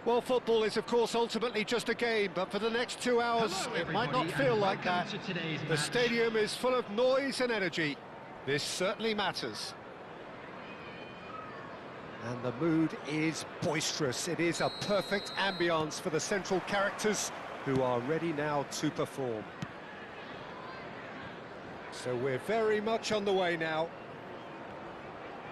Well, football is, of course, ultimately just a game, but for the next 2 hours, Hello, it might not everybody, feel and like that. welcome to today's The match. stadium is full of noise and energy. This certainly matters. And the mood is boisterous. It is a perfect ambience for the central characters who are ready now to perform. So we're very much on the way now.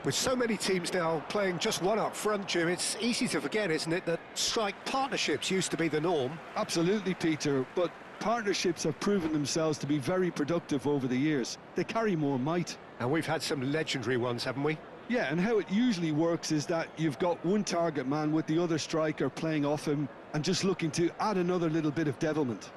With so many teams now playing just one up front, Jim, it's easy to forget, isn't it, that strike partnerships used to be the norm. Absolutely, Peter, but partnerships have proven themselves to be very productive over the years. They carry more might. And we've had some legendary ones, haven't we? Yeah, and how it usually works is that you've got one target man with the other striker playing off him and just looking to add another little bit of devilment.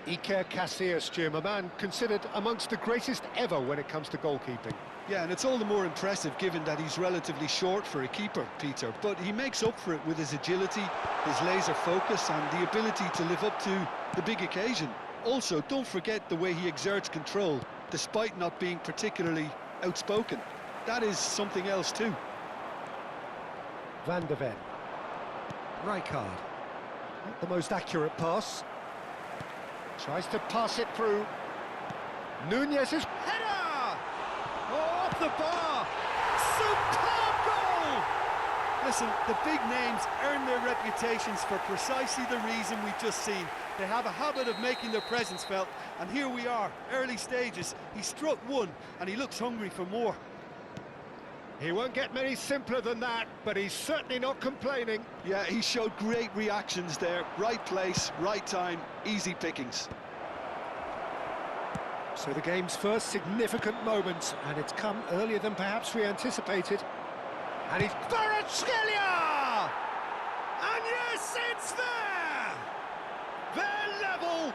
Iker Casillas, Jim, a man considered amongst the greatest ever when it comes to goalkeeping. Yeah, and it's all the more impressive given that he's relatively short for a keeper, Peter, but he makes up for it with his agility, his laser focus and the ability to live up to the big occasion. Also, don't forget the way he exerts control, despite not being particularly outspoken. That is something else too. Van der Ven. Rijkaard. Not the most accurate pass. Tries to pass it through. Nunez's header! Oh, off the bar! Superb goal! Listen, the big names earn their reputations for precisely the reason we've just seen. They have a habit of making their presence felt, and here we are, early stages. He struck one, and he looks hungry for more. He won't get many simpler than that, but he's certainly not complaining. Yeah, he showed great reactions there. Right place, right time, easy pickings. So the game's first significant moment, and it's come earlier than perhaps we anticipated. And he's Kvaratskhelia! And yes, it's there! They're level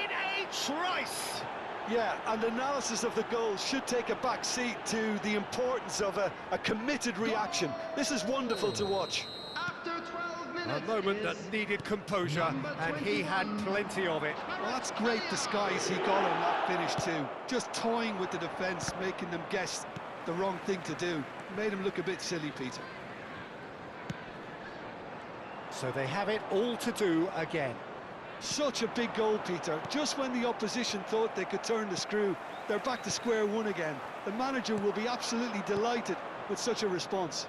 in a trice! Yeah, and analysis of the goal should take a back seat to the importance of a committed reaction. This is wonderful to watch. After 12 minutes, A moment that needed composure, and he had plenty of it. Well, that's great disguise he got on that finish too. Just toying with the defence, making them guess the wrong thing to do. Made him look a bit silly, Peter. So they have it all to do again. Such a big goal, Peter. Just when the opposition thought they could turn the screw, they're back to square one again. The manager will be absolutely delighted with such a response.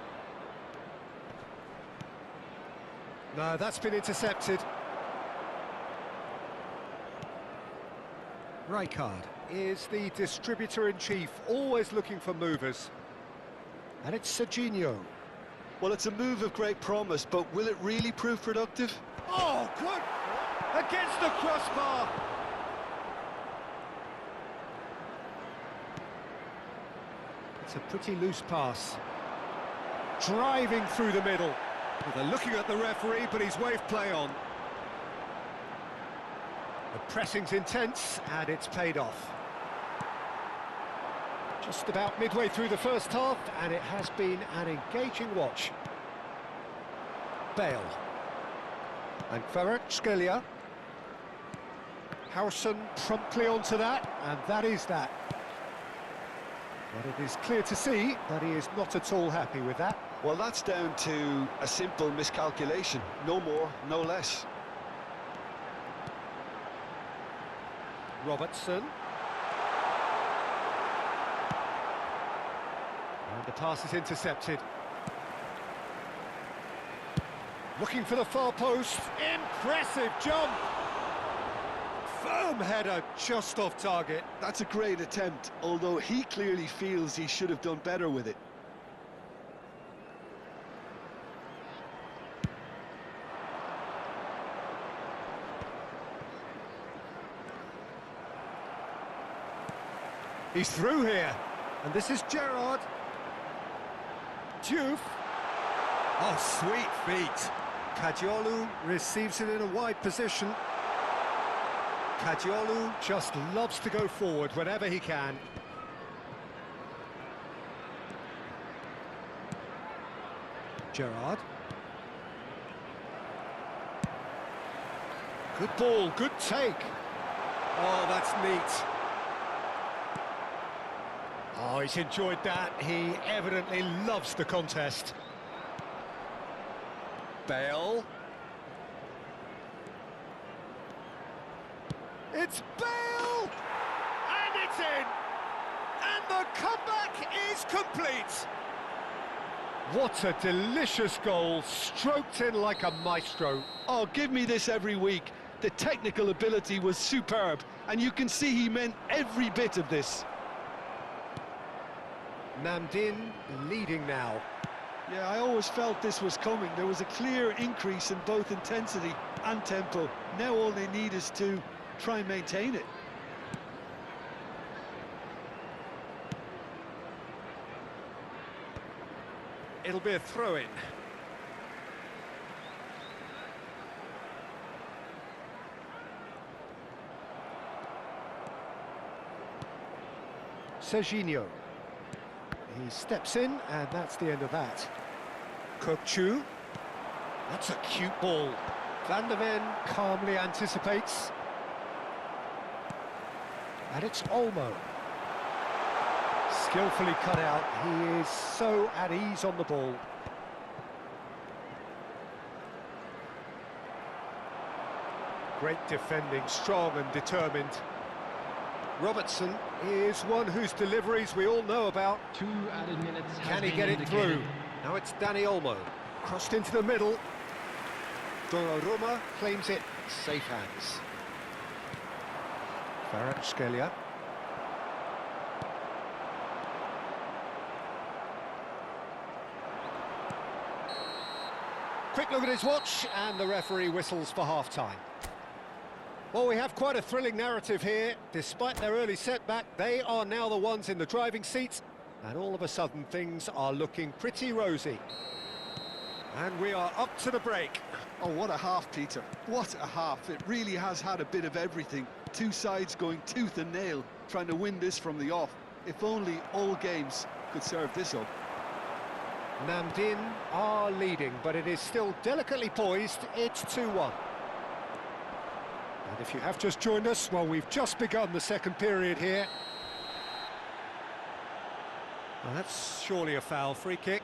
No, that's been intercepted. Rijkaard is the distributor-in-chief, always looking for movers. And it's Serginho. Well, it's a move of great promise, but will it really prove productive? Oh, good! Against the crossbar! It's a pretty loose pass. Driving through the middle. Well, they're looking at the referee, but he's waved play on. The pressing's intense, and it's paid off. Just about midway through the first half, and it has been an engaging watch. Bale. And Kvaratskhelia. Harrison promptly onto that, and that is that. But it is clear to see that he is not at all happy with that. Well, that's down to a simple miscalculation. No more, no less. Robertson. And the pass is intercepted. Looking for the far post. Impressive jump. Firm header just off target. That's a great attempt, although he clearly feels he should have done better with it. He's through here, and this is Gerrard. Diouf. Oh, sweet feet. Kadiolu receives it in a wide position. Kadiolu just loves to go forward whenever he can. Gerrard. Good ball, good take. Oh, that's neat. Oh, he's enjoyed that. He evidently loves the contest. Bale. It's Bale! And it's in! And the comeback is complete! What a delicious goal, stroked in like a maestro. Oh, give me this every week. The technical ability was superb, and you can see he meant every bit of this. Namdin leading now. Yeah, I always felt this was coming. There was a clear increase in both intensity and tempo. Now all they need is to try and maintain it. It'll be a throw-in. Serginho. He steps in, and that's the end of that. Kokchu. That's a cute ball. Van der Ven calmly anticipates. And it's Olmo. Skillfully cut out. He is so at ease on the ball. Great defending, strong and determined. Robertson is one whose deliveries we all know about. 2 added minutes. Can he get it through? Now it's Dani Olmo. Crossed into the middle. Donnarumma claims it. Safe hands. Kvaratskhelia. Quick look at his watch, and the referee whistles for half-time. Well, we have quite a thrilling narrative here. Despite their early setback, they are now the ones in the driving seat, and all of a sudden things are looking pretty rosy. And we are up to the break. Oh, what a half, Peter. What a half. It really has had a bit of everything. Two sides going tooth and nail, trying to win this from the off. If only all games could serve this up. Namdin are leading, but it is still delicately poised. It's 2-1. And if you have just joined us, well, we've just begun the second period here. Well, that's surely a foul. Free kick.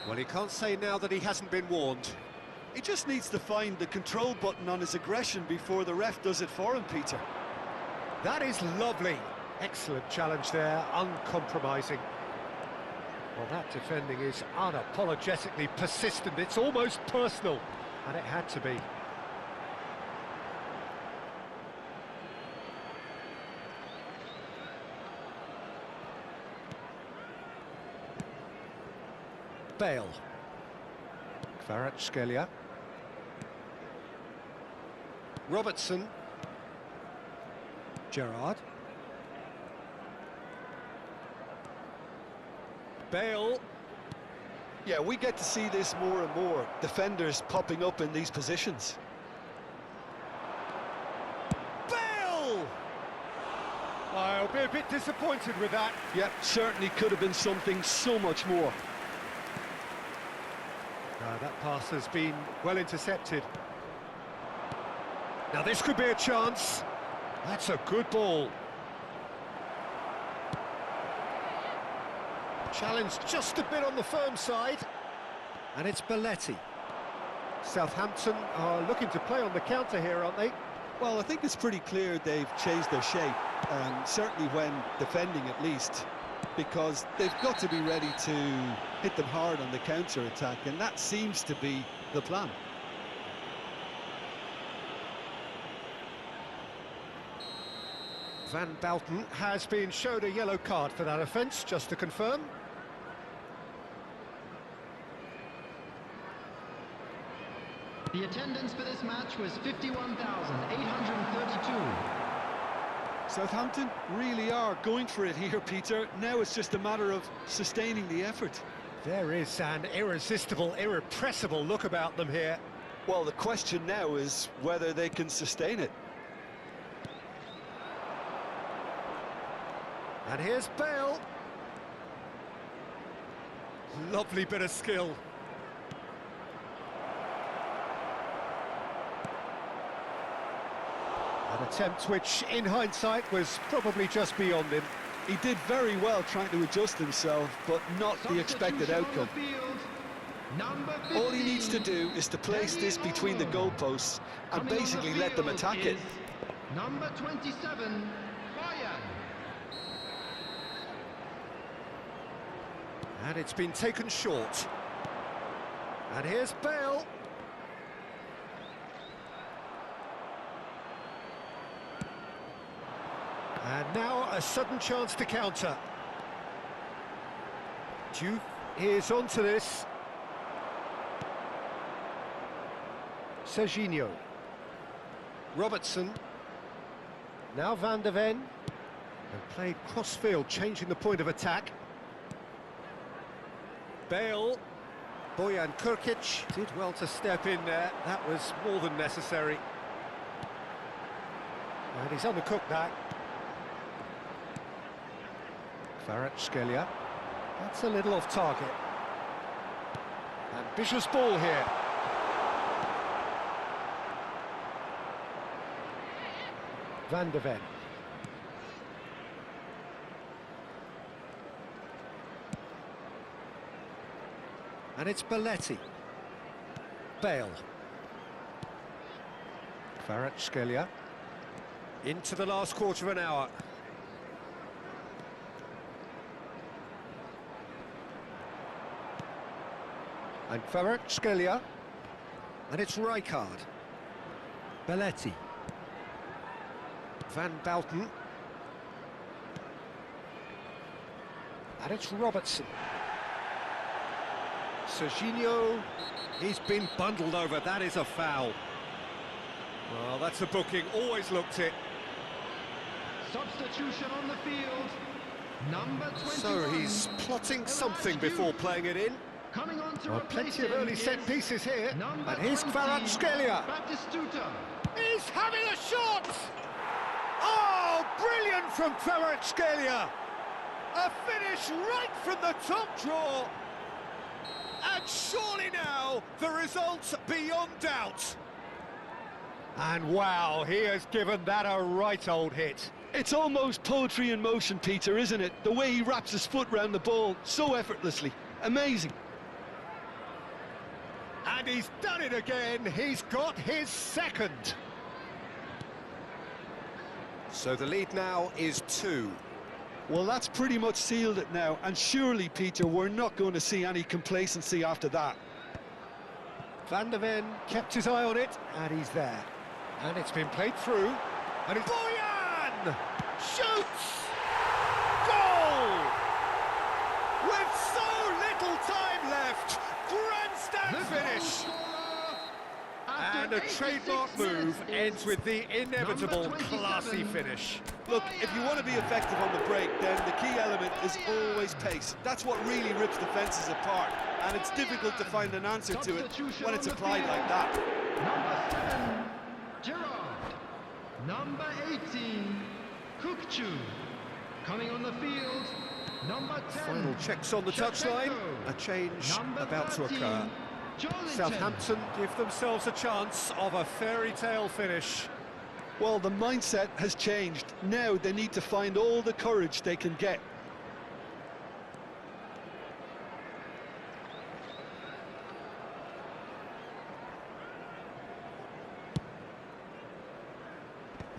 Well, he can't say now that he hasn't been warned. He just needs to find the control button on his aggression before the ref does it for him, Peter. That is lovely. Excellent challenge there, uncompromising. Well, that defending is unapologetically persistent. It's almost personal, and it had to be. Bale. Kvaratskhelia. Robertson. Gerrard. Bale. Yeah, we get to see this more and more. Defenders popping up in these positions. Bale! I'll be a bit disappointed with that. Yeah, certainly could have been something so much more. That pass has been well intercepted. Now this could be a chance. That's a good ball. Challenge just a bit on the firm side. And it's Belletti. Southampton are looking to play on the counter here, aren't they? Well, I think it's pretty clear they've changed their shape, certainly when defending at least, because they've got to be ready to hit them hard on the counter-attack, and that seems to be the plan. Van Bouten has been showed a yellow card for that offence, just to confirm. The attendance for this match was 51,832. Southampton really are going for it here, Peter. Now it's just a matter of sustaining the effort. There is an irresistible, irrepressible look about them here. Well, the question now is whether they can sustain it. And here's Bale. Lovely bit of skill. An attempt which, in hindsight, was probably just beyond him. He did very well trying to adjust himself, but not the expected outcome. All he needs to do is to place this between the goalposts and basically let them attack it. Number 27, Bayern. And it's been taken short. And here's Bale. And now a sudden chance to counter. Duke is onto this. Serginho. Robertson. Now Van de Ven. And played cross-field, changing the point of attack. Bale. Bojan Krkic did well to step in there. That was more than necessary. And he's on the cook now. Kvaratskhelia. That's a little off target. Ambitious ball here. Van de Ven. And it's Belletti. Bale. Kvaratskhelia. Into the last quarter of an hour. And Kvaratskhelia. And it's Rijkaard. Belletti. Van Bouten. And it's Robertson. Serginho. He's been bundled over. That is a foul. Well, that's a booking. Always looked it. Substitution on the field. Number 21. So he's plotting something before playing it in. Coming on to Plenty of early set pieces here. And here's 20, Kvaratskhelia. Batistuta. He's having a shot! Oh, brilliant from Kvaratskhelia! A finish right from the top draw. And surely now, the result's beyond doubt. And wow, he has given that a right old hit. It's almost poetry in motion, Peter, isn't it? The way he wraps his foot round the ball so effortlessly. Amazing. And he's done it again. He's got his second. So the lead now is 2. Well, that's pretty much sealed it now, and surely, Peter, we're not going to see any complacency after that. Van de Ven kept his eye on it, and he's there. And it's been played through, and it's... Bojan! Shoots! Goal! With so little time left! And the trademark move ends with the inevitable classy finish. Look, if you want to be effective on the break, then the key element is always pace. That's what really rips defences apart, and it's difficult to find an answer to it when it's applied like that. Number 7, Gerard. Number 18, Kukchu. Coming on the field, number 10. Final checks on the touchline. A change Number about to 13, occur. Jolinton. Southampton give themselves a chance of a fairy tale finish. Well, the mindset has changed. Now they need to find all the courage they can get.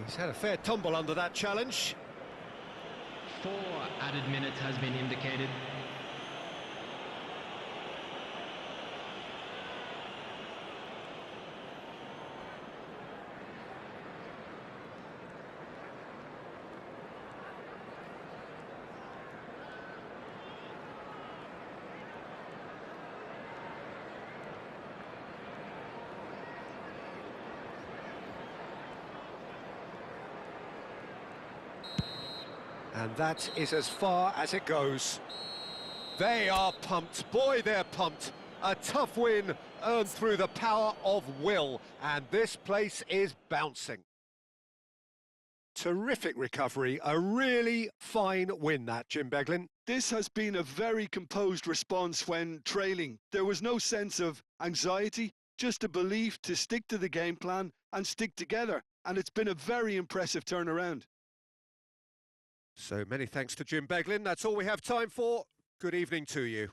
He's had a fair tumble under that challenge. 4 added minutes has been indicated. And that is as far as it goes. They are pumped. Boy, they're pumped. A tough win earned through the power of will. And this place is bouncing. Terrific recovery. A really fine win, that, Jim Beglin. This has been a very composed response when trailing. There was no sense of anxiety, just a belief to stick to the game plan and stick together. And it's been a very impressive turnaround. So many thanks to Jim Beglin. That's all we have time for. Good evening to you.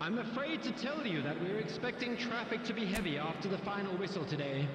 I'm afraid to tell you that we're expecting traffic to be heavy after the final whistle today.